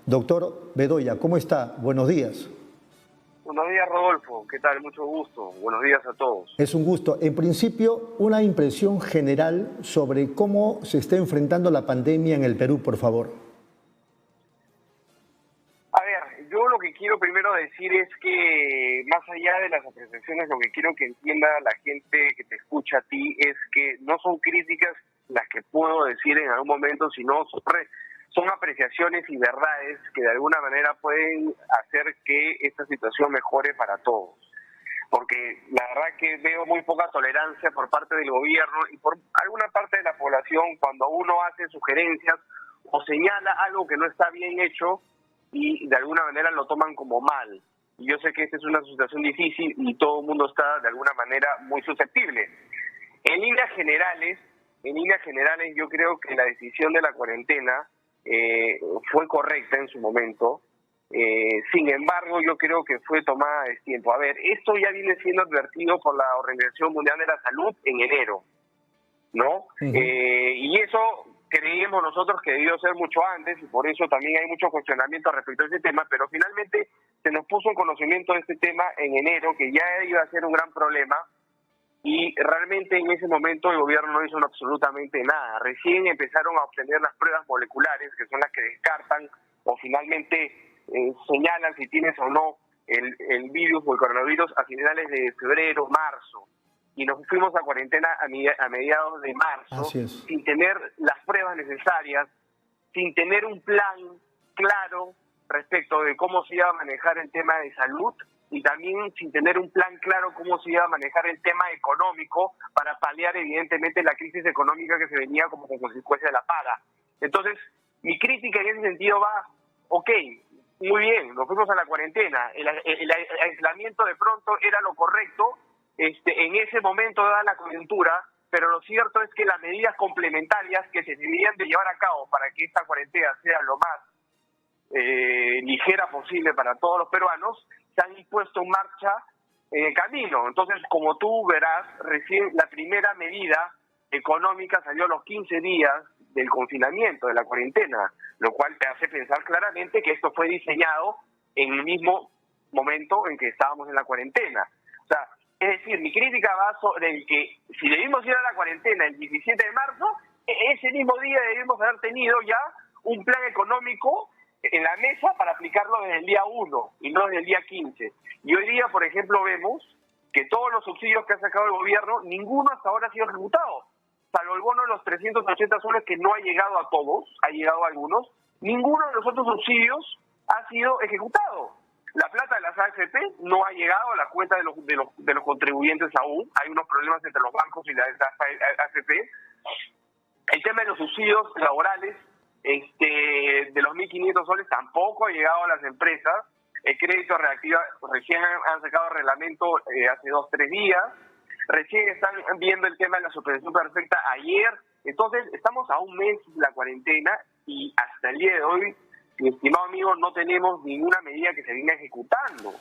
Doctor Bedoya, ¿cómo está? Buenos días. Buenos días, Rodolfo. ¿Qué tal? Mucho gusto. Buenos días a todos. Es un gusto. En principio, una impresión general sobre cómo se está enfrentando la pandemia en el Perú, por favor. A ver, yo lo que quiero primero decir es que, más allá de las apreciaciones, lo que quiero que entienda la gente que te escucha a ti es que no son críticas las que puedo decir en algún momento, sino son apreciaciones y verdades que de alguna manera pueden hacer que esta situación mejore para todos. Porque la verdad que veo muy poca tolerancia por parte del gobierno y por alguna parte de la población cuando uno hace sugerencias o señala algo que no está bien hecho y de alguna manera lo toman como mal. Y yo sé que esta es una situación difícil y todo el mundo está de alguna manera muy susceptible. En líneas generales yo creo que la decisión de la cuarentena fue correcta en su momento. Sin embargo, yo creo que fue tomada a destiempo. A ver, esto ya viene siendo advertido por la Organización Mundial de la Salud en enero, ¿no? Y eso creíamos nosotros que debió ser mucho antes y por eso también hay mucho cuestionamiento respecto a ese tema, pero finalmente se nos puso en conocimiento de este tema en enero, que ya iba a ser un gran problema. Y realmente en ese momento el gobierno no hizo absolutamente nada. Recién empezaron a obtener las pruebas moleculares, que son las que descartan o finalmente señalan si tienes o no el virus o el coronavirus a finales de febrero, marzo. Y nos fuimos a cuarentena a mediados de marzo, sin tener las pruebas necesarias, sin tener un plan claro respecto de cómo se iba a manejar el tema de salud, y también sin tener un plan claro cómo se iba a manejar el tema económico para paliar evidentemente la crisis económica que se venía como consecuencia de la paga. Entonces, mi crítica en ese sentido va, ok, muy bien, nos fuimos a la cuarentena, el aislamiento de pronto era lo correcto en ese momento dada la coyuntura, pero lo cierto es que las medidas complementarias que se debían de llevar a cabo para que esta cuarentena sea lo más ligera posible para todos los peruanos, se han puesto en marcha en el camino. Entonces, como tú verás, recién la primera medida económica salió a los 15 días del confinamiento, de la cuarentena, lo cual te hace pensar claramente que esto fue diseñado en el mismo momento en que estábamos en la cuarentena. O sea, es decir, mi crítica va sobre el que si debimos ir a la cuarentena el 17 de marzo, ese mismo día debimos haber tenido ya un plan económico en la mesa para aplicarlo desde el día 1 y no desde el día 15. Y hoy día, por ejemplo, vemos que todos los subsidios que ha sacado el gobierno, ninguno hasta ahora ha sido ejecutado. Salvo el bono de los 380 soles que no ha llegado a todos, ha llegado a algunos, ninguno de los otros subsidios ha sido ejecutado. La plata de las AFP no ha llegado a la cuenta de los contribuyentes aún. Hay unos problemas entre los bancos y las AFP. El tema de los subsidios laborales de los 1.500 soles tampoco ha llegado a las empresas. El crédito reactiva recién han sacado reglamento hace 2-3 días. Recién están viendo el tema de la suspensión perfecta ayer. Entonces, estamos a un mes de la cuarentena y hasta el día de hoy, mi estimado amigo, no tenemos ninguna medida que se venga ejecutando.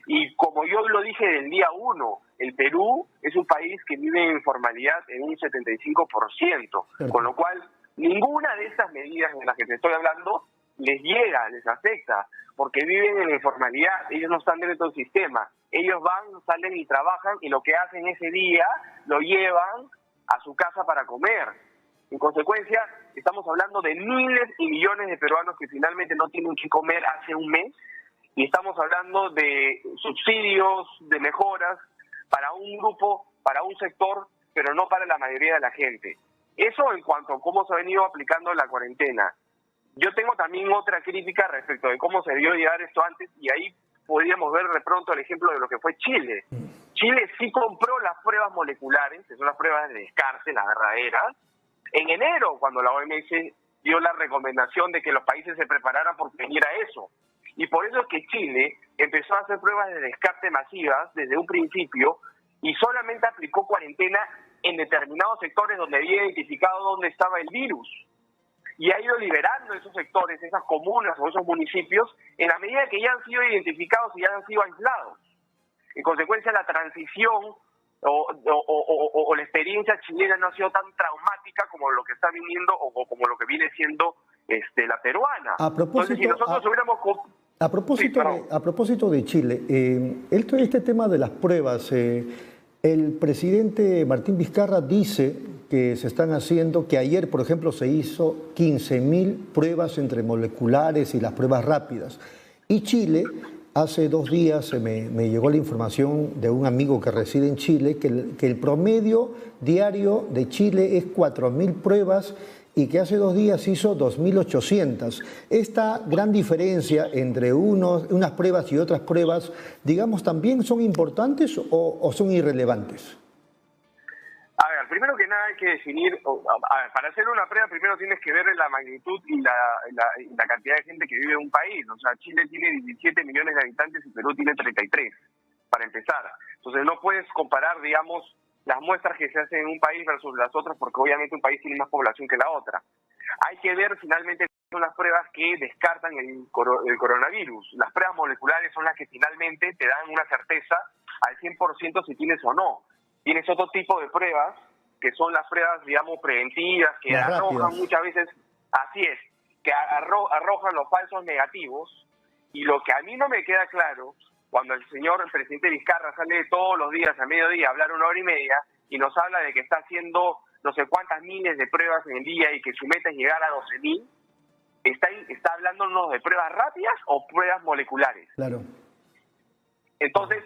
Y como yo lo dije del día 1, el Perú es un país que vive en informalidad en un 75%, con lo cual ninguna de estas medidas de las que te estoy hablando les llega, les afecta, porque viven en la informalidad, ellos no están dentro del sistema, ellos van, salen y trabajan y lo que hacen ese día lo llevan a su casa para comer. En consecuencia, estamos hablando de miles y millones de peruanos que finalmente no tienen que comer hace un mes y estamos hablando de subsidios, de mejoras para un grupo, para un sector, pero no para la mayoría de la gente. Eso en cuanto a cómo se ha venido aplicando la cuarentena. Yo tengo también otra crítica respecto de cómo se debió llevar esto antes, y ahí podríamos ver de pronto el ejemplo de lo que fue Chile. Chile sí compró las pruebas moleculares, que son las pruebas de descarte, las verdaderas, en enero, cuando la OMS dio la recomendación de que los países se prepararan por venir a eso. Y por eso es que Chile empezó a hacer pruebas de descarte masivas desde un principio y solamente aplicó cuarentena en determinados sectores donde había identificado dónde estaba el virus. Y ha ido liberando esos sectores, esas comunas o esos municipios, en la medida que ya han sido identificados y ya han sido aislados. En consecuencia, la transición o la experiencia chilena no ha sido tan traumática como lo que está viniendo o como lo que viene siendo la peruana. A propósito, entonces, si nosotros hubiéramos... A propósito de Chile, este tema de las pruebas, el presidente Martín Vizcarra dice que se están haciendo, que ayer, por ejemplo, se hizo 15.000 pruebas entre moleculares y las pruebas rápidas. Y Chile, hace 2 días me llegó la información de un amigo que reside en Chile, que el promedio diario de Chile es 4.000 pruebas y que hace 2 días hizo 2.800. Esta gran diferencia entre unas pruebas y otras pruebas, digamos, ¿también son importantes o son irrelevantes? A ver, primero que nada hay que definir, para hacer una prueba primero tienes que ver la magnitud y la cantidad de gente que vive en un país. O sea, Chile tiene 17 millones de habitantes y Perú tiene 33, para empezar. Entonces no puedes comparar, digamos, las muestras que se hacen en un país versus las otras, porque obviamente un país tiene más población que la otra. Hay que ver finalmente son las pruebas que descartan el coronavirus. Las pruebas moleculares son las que finalmente te dan una certeza al 100% si tienes o no. Tienes otro tipo de pruebas, que son las pruebas, digamos, preventivas, que arrojan muchas veces, así es, que arrojan los falsos negativos. Y lo que a mí no me queda claro, cuando el presidente Vizcarra sale todos los días a mediodía a hablar 1 hora y media y nos habla de que está haciendo no sé cuántas miles de pruebas en el día y que su meta es llegar a 12.000, ¿está hablándonos de pruebas rápidas o pruebas moleculares? Claro. Entonces,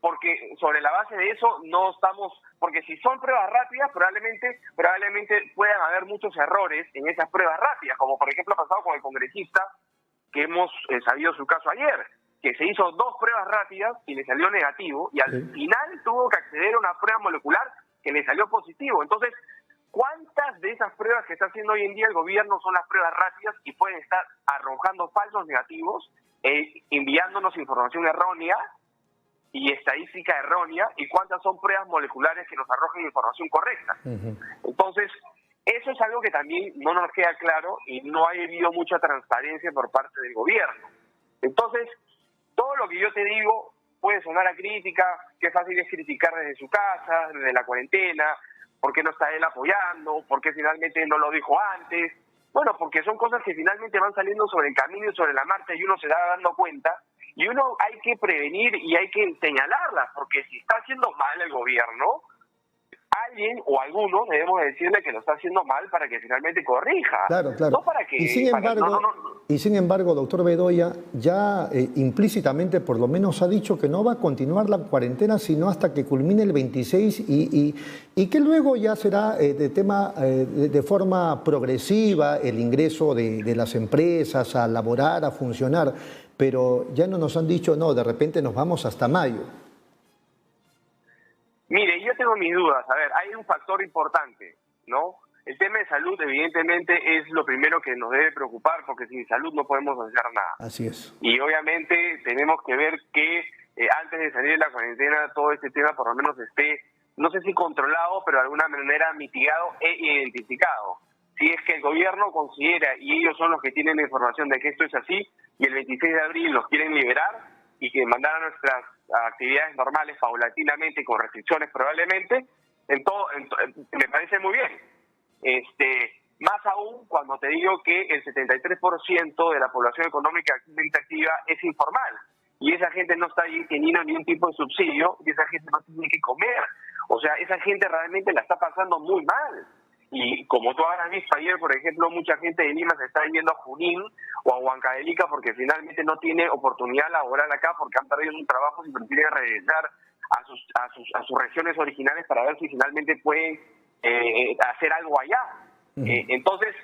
porque sobre la base de eso no estamos, porque si son pruebas rápidas probablemente puedan haber muchos errores en esas pruebas rápidas, como por ejemplo ha pasado con el congresista que hemos sabido su caso ayer, que se hizo 2 pruebas rápidas y le salió negativo y al final tuvo que acceder a una prueba molecular que le salió positivo. Entonces, ¿cuántas de esas pruebas que está haciendo hoy en día el gobierno son las pruebas rápidas y pueden estar arrojando falsos negativos, enviándonos información errónea y estadística errónea, y cuántas son pruebas moleculares que nos arrojan información correcta? Entonces, eso es algo que también no nos queda claro y no ha habido mucha transparencia por parte del gobierno. Entonces, todo lo que yo te digo puede sonar a crítica, qué fácil es criticar desde su casa, desde la cuarentena, por qué no está él apoyando, por qué finalmente no lo dijo antes. Bueno, porque son cosas que finalmente van saliendo sobre el camino y sobre la marcha y uno se va dando cuenta. Y uno hay que prevenir y hay que señalarlas, porque si está haciendo mal el gobierno, alguien o algunos debemos decirle que lo está haciendo mal para que finalmente corrija. Claro. No para que, y sin embargo, doctor Bedoya, ya implícitamente por lo menos ha dicho que no va a continuar la cuarentena sino hasta que culmine el 26 y que luego ya será de forma progresiva el ingreso de las empresas a laborar, a funcionar, pero ya no nos han dicho, no, de repente nos vamos hasta mayo. Mire, yo tengo mis dudas. A ver, hay un factor importante, ¿no? El tema de salud, evidentemente, es lo primero que nos debe preocupar, porque sin salud no podemos hacer nada. Así es. Y obviamente tenemos que ver que antes de salir de la cuarentena todo este tema por lo menos esté, no sé si controlado, pero de alguna manera mitigado e identificado. Si es que el gobierno considera, y ellos son los que tienen la información de que esto es así, y el 26 de abril los quieren liberar y que mandaran nuestras actividades normales paulatinamente con restricciones probablemente, me parece muy bien. Más aún cuando te digo que el 73% de la población económicamente activa es informal y esa gente no está ahí teniendo ningún tipo de subsidio y esa gente no tiene que comer. O sea, esa gente realmente la está pasando muy mal. Y como tú habrás visto ayer, por ejemplo, mucha gente de Lima se está yendo a Junín o a Huancavelica porque finalmente no tiene oportunidad laboral acá porque han perdido un trabajo y prefieren regresar a sus regiones originales para ver si finalmente pueden hacer algo allá. Entonces,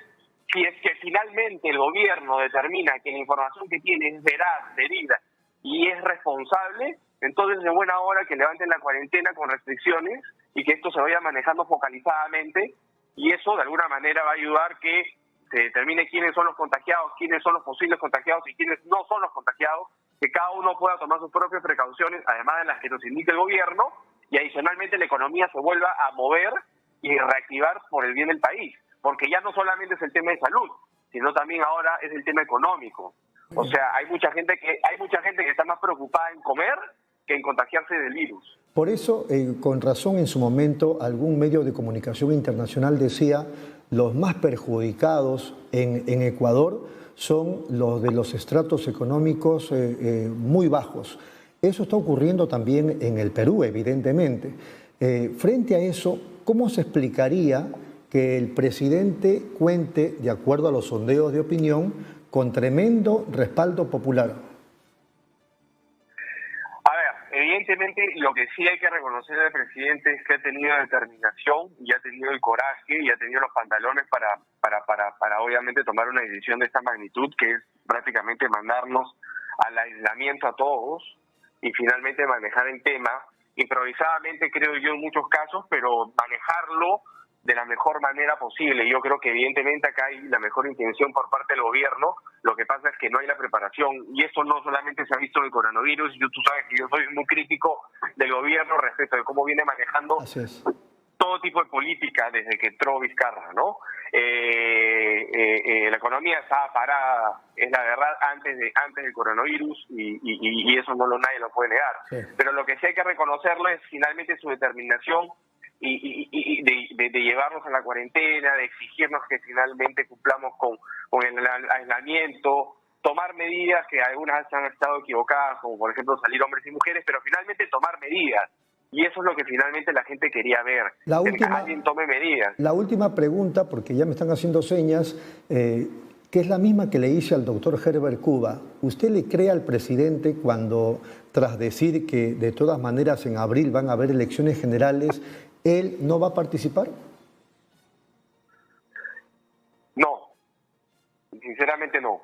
si es que finalmente el gobierno determina que la información que tiene es veraz, verídica y es responsable, entonces es buena hora que levanten la cuarentena con restricciones y que esto se vaya manejando focalizadamente. Y eso de alguna manera va a ayudar que se determine quiénes son los contagiados, quiénes son los posibles contagiados y quiénes no son los contagiados, que cada uno pueda tomar sus propias precauciones, además de las que nos indique el gobierno, y adicionalmente la economía se vuelva a mover y reactivar por el bien del país, porque ya no solamente es el tema de salud, sino también ahora es el tema económico. O sea, hay mucha gente que está más preocupada en comer que en contagiarse del virus. Por eso, con razón, en su momento, algún medio de comunicación internacional decía, los más perjudicados en Ecuador son los de los estratos económicos muy bajos. Eso está ocurriendo también en el Perú, evidentemente. Frente a eso, ¿cómo se explicaría que el presidente cuente, de acuerdo a los sondeos de opinión, con tremendo respaldo popular? A ver, evidentemente lo que sí hay que reconocer al presidente es que ha tenido determinación y ha tenido el coraje y ha tenido los pantalones para obviamente tomar una decisión de esta magnitud, que es prácticamente mandarnos al aislamiento a todos y finalmente manejar el tema improvisadamente, creo yo, en muchos casos, pero manejarlo de la mejor manera posible. Yo creo que evidentemente acá hay la mejor intención por parte del gobierno, lo que pasa es que no hay la preparación, y eso no solamente se ha visto en el coronavirus. Tú sabes que yo soy muy crítico del gobierno respecto de cómo viene manejando todo tipo de política desde que entró Vizcarra, ¿no? La economía estaba parada, es la verdad, antes del coronavirus, y eso nadie lo puede negar. Sí. Pero lo que sí hay que reconocerlo es finalmente su determinación y de llevarnos a la cuarentena, de exigirnos que finalmente cumplamos con el aislamiento, tomar medidas que algunas han estado equivocadas, como por ejemplo salir hombres y mujeres, pero finalmente tomar medidas. Y eso es lo que finalmente la gente quería ver, que alguien tome medidas. La última pregunta, porque ya me están haciendo señas, que es la misma que le hice al doctor Herbert Cuba. ¿Usted le cree al presidente cuando, tras decir que de todas maneras en abril van a haber elecciones generales, él no va a participar? No, sinceramente no.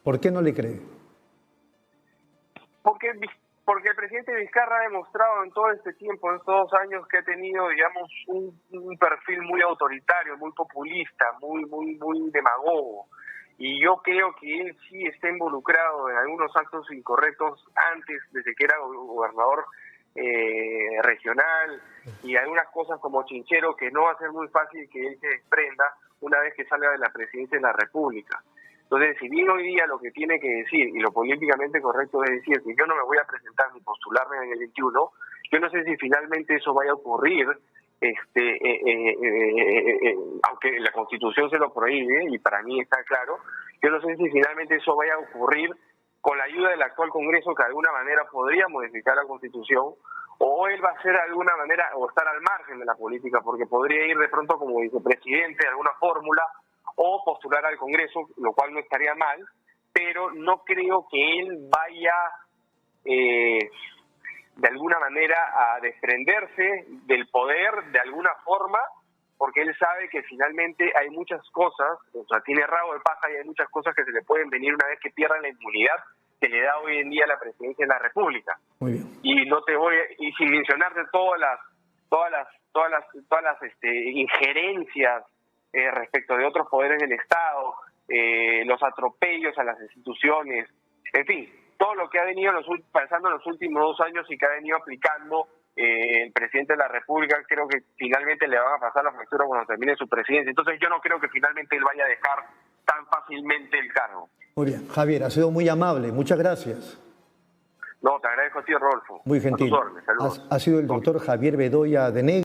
¿Por qué no le cree? Porque el presidente Vizcarra ha demostrado en todo este tiempo, en estos 2 años, que ha tenido, digamos, un perfil muy autoritario, muy populista, muy demagogo. Y yo creo que él sí está involucrado en algunos actos incorrectos antes, desde que era gobernador regional, y algunas cosas como Chinchero que no va a ser muy fácil que él se desprenda una vez que salga de la presidencia de la República. Entonces, si bien hoy día lo que tiene que decir, y lo políticamente correcto es decir que yo no me voy a presentar ni postularme en el 21, yo no sé si finalmente eso vaya a ocurrir, aunque la Constitución se lo prohíbe, y para mí está claro, yo no sé si finalmente eso vaya a ocurrir con la ayuda del actual Congreso, que de alguna manera podría modificar la Constitución, o él va a ser de alguna manera, o estar al margen de la política, porque podría ir de pronto como vicepresidente de alguna fórmula, o postular al Congreso, lo cual no estaría mal, pero no creo que él vaya de alguna manera a desprenderse del poder de alguna forma, porque él sabe que finalmente hay muchas cosas, o sea, tiene rabo de paja y hay muchas cosas que se le pueden venir una vez que pierdan la inmunidad que le da hoy en día la presidencia de la República. Muy bien. Y sin mencionarte todas las injerencias respecto de otros poderes del Estado, los atropellos a las instituciones, en fin, todo lo que ha venido pasando en los últimos 2 años y que ha venido aplicando el presidente de la República, creo que finalmente le van a pasar la factura cuando termine su presidencia. Entonces yo no creo que finalmente él vaya a dejar tan fácilmente el cargo. Muy bien, Javier, ha sido muy amable, muchas gracias. No, te agradezco a ti, Rodolfo. Muy gentil. Ha sido el doctor Javier Bedoya de Negri.